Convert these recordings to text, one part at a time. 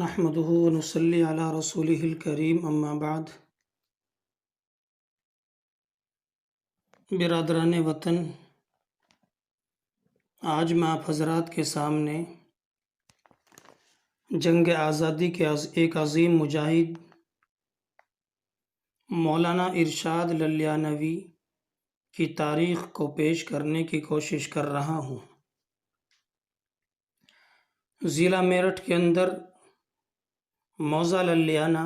نحمده ونصلي على رسوله الكريم اما بعد۔ برادران وطن، آج میں آپ حضرات کے سامنے جنگ آزادی کے ایک عظیم مجاہد مولانا ارشاد للیانوی کی تاریخ کو پیش کرنے کی کوشش کر رہا ہوں۔ ضلع میرٹھ کے اندر موضع للیانہ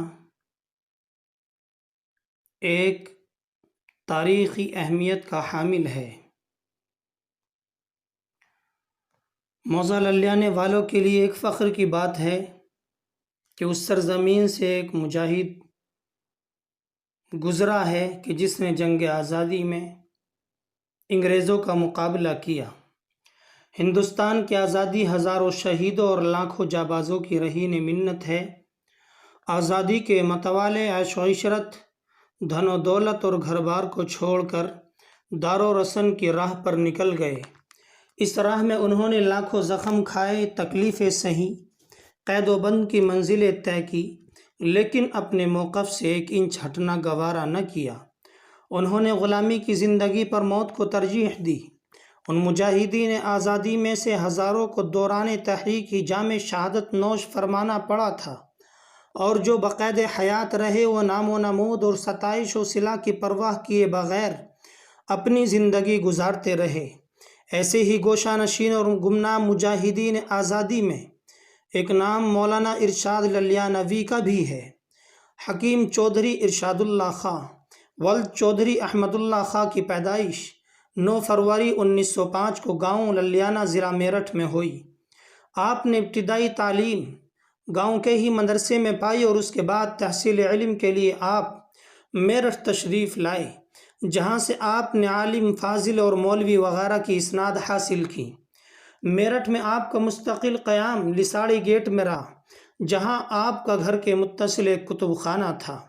ایک تاریخی اہمیت کا حامل ہے۔ موضع للیانہ والوں کے لیے ایک فخر کی بات ہے کہ اس سرزمین سے ایک مجاہد گزرا ہے کہ جس نے جنگ آزادی میں انگریزوں کا مقابلہ کیا۔ ہندوستان کی آزادی ہزاروں شہیدوں اور لاکھوں جانبازوں کی رہین منت ہے۔ آزادی کے متوالے عیش و عشرت، دھن و دولت اور گھر بار کو چھوڑ کر دار و رسن کی راہ پر نکل گئے۔ اس راہ میں انہوں نے لاکھوں زخم کھائے، تکلیفیں سہی، قید و بند کی منزلیں طے کی، لیکن اپنے موقف سے ایک انچ ہٹنا گوارا نہ کیا۔ انہوں نے غلامی کی زندگی پر موت کو ترجیح دی۔ ان مجاہدین آزادی میں سے ہزاروں کو دوران تحریک ہی جام شہادت نوش فرمانا پڑا تھا، اور جو بقید حیات رہے وہ نام و نمود اور ستائش و صلہ کی پرواہ کیے بغیر اپنی زندگی گزارتے رہے۔ ایسے ہی گوشہ نشین اور گمنام مجاہدین آزادی میں ایک نام مولانا ارشاد للیانوی کا بھی ہے۔ حکیم چودھری ارشاد اللہ خاں ولد چودھری احمد اللہ خاں کی پیدائش 9 فروری 1905 کو گاؤں للیانہ ضلع میرٹھ میں ہوئی۔ آپ نے ابتدائی تعلیم گاؤں کے ہی مدرسے میں پائی اور اس کے بعد تحصیل علم کے لیے آپ میرٹھ تشریف لائے، جہاں سے آپ نے عالم، فاضل اور مولوی وغیرہ کی اسناد حاصل کی۔ میرٹھ میں آپ کا مستقل قیام لساڑی گیٹ میں رہا، جہاں آپ کا گھر کے متصل ایک کتب خانہ تھا۔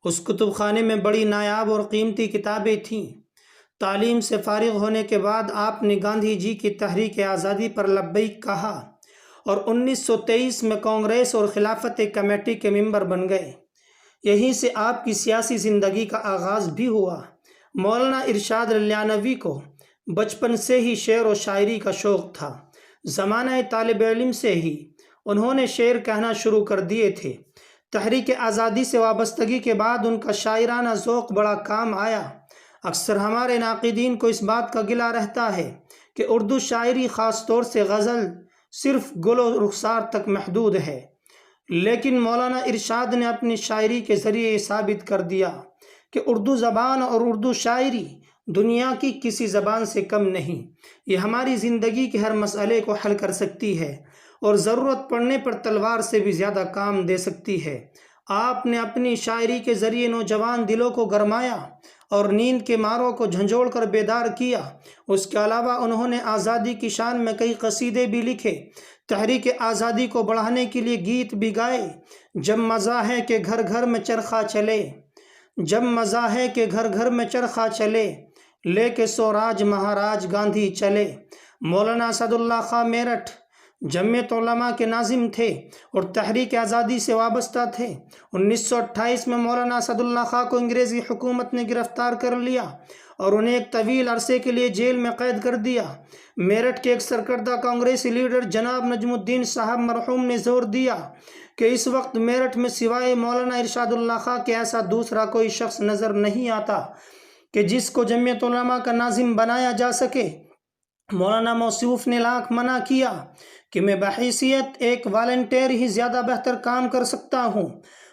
اس کتب خانے میں بڑی نایاب اور قیمتی کتابیں تھیں۔ تعلیم سے فارغ ہونے کے بعد آپ نے گاندھی جی کی تحریک آزادی پر لبیک کہا اور 1923 میں کانگریس اور خلافت کمیٹی کے ممبر بن گئے۔ یہیں سے آپ کی سیاسی زندگی کا آغاز بھی ہوا۔ مولانا ارشاد للیانوی کو بچپن سے ہی شعر و شاعری کا شوق تھا۔ زمانہ طالب علم سے ہی انہوں نے شعر کہنا شروع کر دیے تھے۔ تحریک آزادی سے وابستگی کے بعد ان کا شاعرانہ ذوق بڑا کام آیا۔ اکثر ہمارے ناقدین کو اس بات کا گلہ رہتا ہے کہ اردو شاعری، خاص طور سے غزل، صرف گل و رخسار تک محدود ہے، لیکن مولانا ارشاد نے اپنی شاعری کے ذریعے یہ ثابت کر دیا کہ اردو زبان اور اردو شاعری دنیا کی کسی زبان سے کم نہیں۔ یہ ہماری زندگی کے ہر مسئلے کو حل کر سکتی ہے اور ضرورت پڑنے پر تلوار سے بھی زیادہ کام دے سکتی ہے۔ آپ نے اپنی شاعری کے ذریعے نوجوان دلوں کو گرمایا اور نیند کے ماروں کو جھنجھوڑ کر بیدار کیا۔ اس کے علاوہ انہوں نے آزادی کی شان میں کئی قصیدے بھی لکھے، تحریک آزادی کو بڑھانے کے لیے گیت بھی گائے۔ جب مزہ ہے کہ گھر گھر میں چرخہ چلے، جب مزہ ہے کہ گھر گھر میں چرخہ چلے، لے کے سوراج مہاراج گاندھی چلے۔ مولانا اسد اللہ خاں میرٹھ جمعیت علماء کے ناظم تھے اور تحریک آزادی سے وابستہ تھے۔ 1928 میں مولانا اسد اللہ خاں کو انگریزی حکومت نے گرفتار کر لیا اور انہیں ایک طویل عرصے کے لیے جیل میں قید کر دیا۔ میرٹھ کے ایک سرکردہ کانگریسی لیڈر جناب نجم الدین صاحب مرحوم نے زور دیا کہ اس وقت میرٹھ میں سوائے مولانا ارشاد اللہ خاں کے ایسا دوسرا کوئی شخص نظر نہیں آتا کہ جس کو جمعیت علماء کا ناظم بنایا جا سکے۔ مولانا موصوف نے لاکھ منع کیا کہ میں بحیثیت ایک والنٹیر ہی زیادہ بہتر کام کر سکتا ہوں،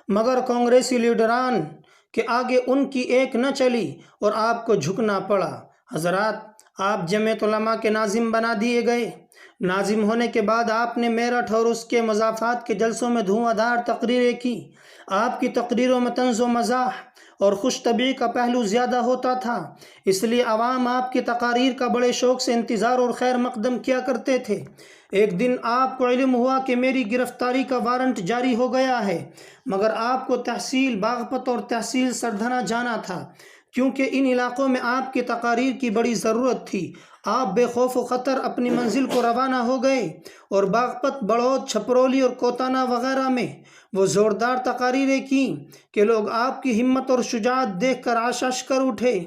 مگر کانگریسی لیڈران کہ آگے ان کی ایک نہ چلی اور آپ کو جھکنا پڑا۔ حضرات، آپ جمعیت علماء کے ناظم بنا دیے گئے۔ ناظم ہونے کے بعد آپ نے میرٹھ اور اس کے مضافات کے جلسوں میں دھواں دھار تقریریں کی۔ آپ کی تقریروں میں طنز و مزاح اور خوش طبعی کا پہلو زیادہ ہوتا تھا، اس لیے عوام آپ کی تقاریر کا بڑے شوق سے انتظار اور خیر مقدم کیا کرتے تھے۔ ایک دن آپ کو علم ہوا کہ میری گرفتاری کا وارنٹ جاری ہو گیا ہے، مگر آپ کو تحصیل باغپت اور تحصیل سردھنا جانا تھا، کیونکہ ان علاقوں میں آپ کی تقاریر کی بڑی ضرورت تھی۔ آپ بے خوف و خطر اپنی منزل کو روانہ ہو گئے اور باغپت، بڑوت، چھپرولی اور کوتانہ وغیرہ میں وہ زوردار تقاریریں کیں کہ لوگ آپ کی ہمت اور شجاعت دیکھ کر آشاش کر اٹھے۔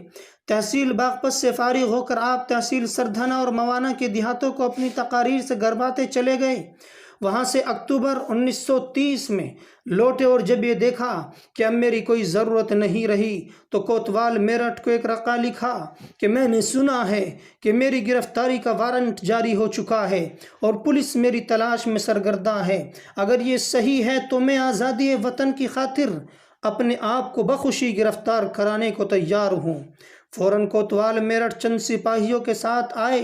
تحصیل باغپت سے فارغ ہو کر آپ تحصیل سردھنا اور موانا کے دیہاتوں کو اپنی تقاریر سے گرماتے چلے گئے۔ وہاں سے اکتوبر 1930 میں لوٹے اور جب یہ دیکھا کہ اب میری کوئی ضرورت نہیں رہی تو کوتوال میرٹھ کو ایک رقعہ لکھا کہ میں نے سنا ہے کہ میری گرفتاری کا وارنٹ جاری ہو چکا ہے اور پولیس میری تلاش میں سرگرداں ہے۔ اگر یہ صحیح ہے تو میں آزادی وطن کی خاطر اپنے آپ کو بخوشی گرفتار کرانے کو تیار ہوں۔ فوراً کوتوال میرٹھ چند سپاہیوں کے ساتھ آئے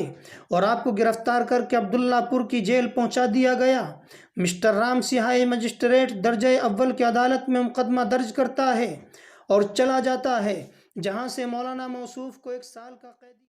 اور آپ کو گرفتار کر کے عبداللہ پور کی جیل پہنچا دیا گیا۔ مسٹر رام سہائی مجسٹریٹ درجہ اول کی عدالت میں مقدمہ درج کرتا ہے اور چلا جاتا ہے، جہاں سے مولانا موصوف کو 1 سال کا قید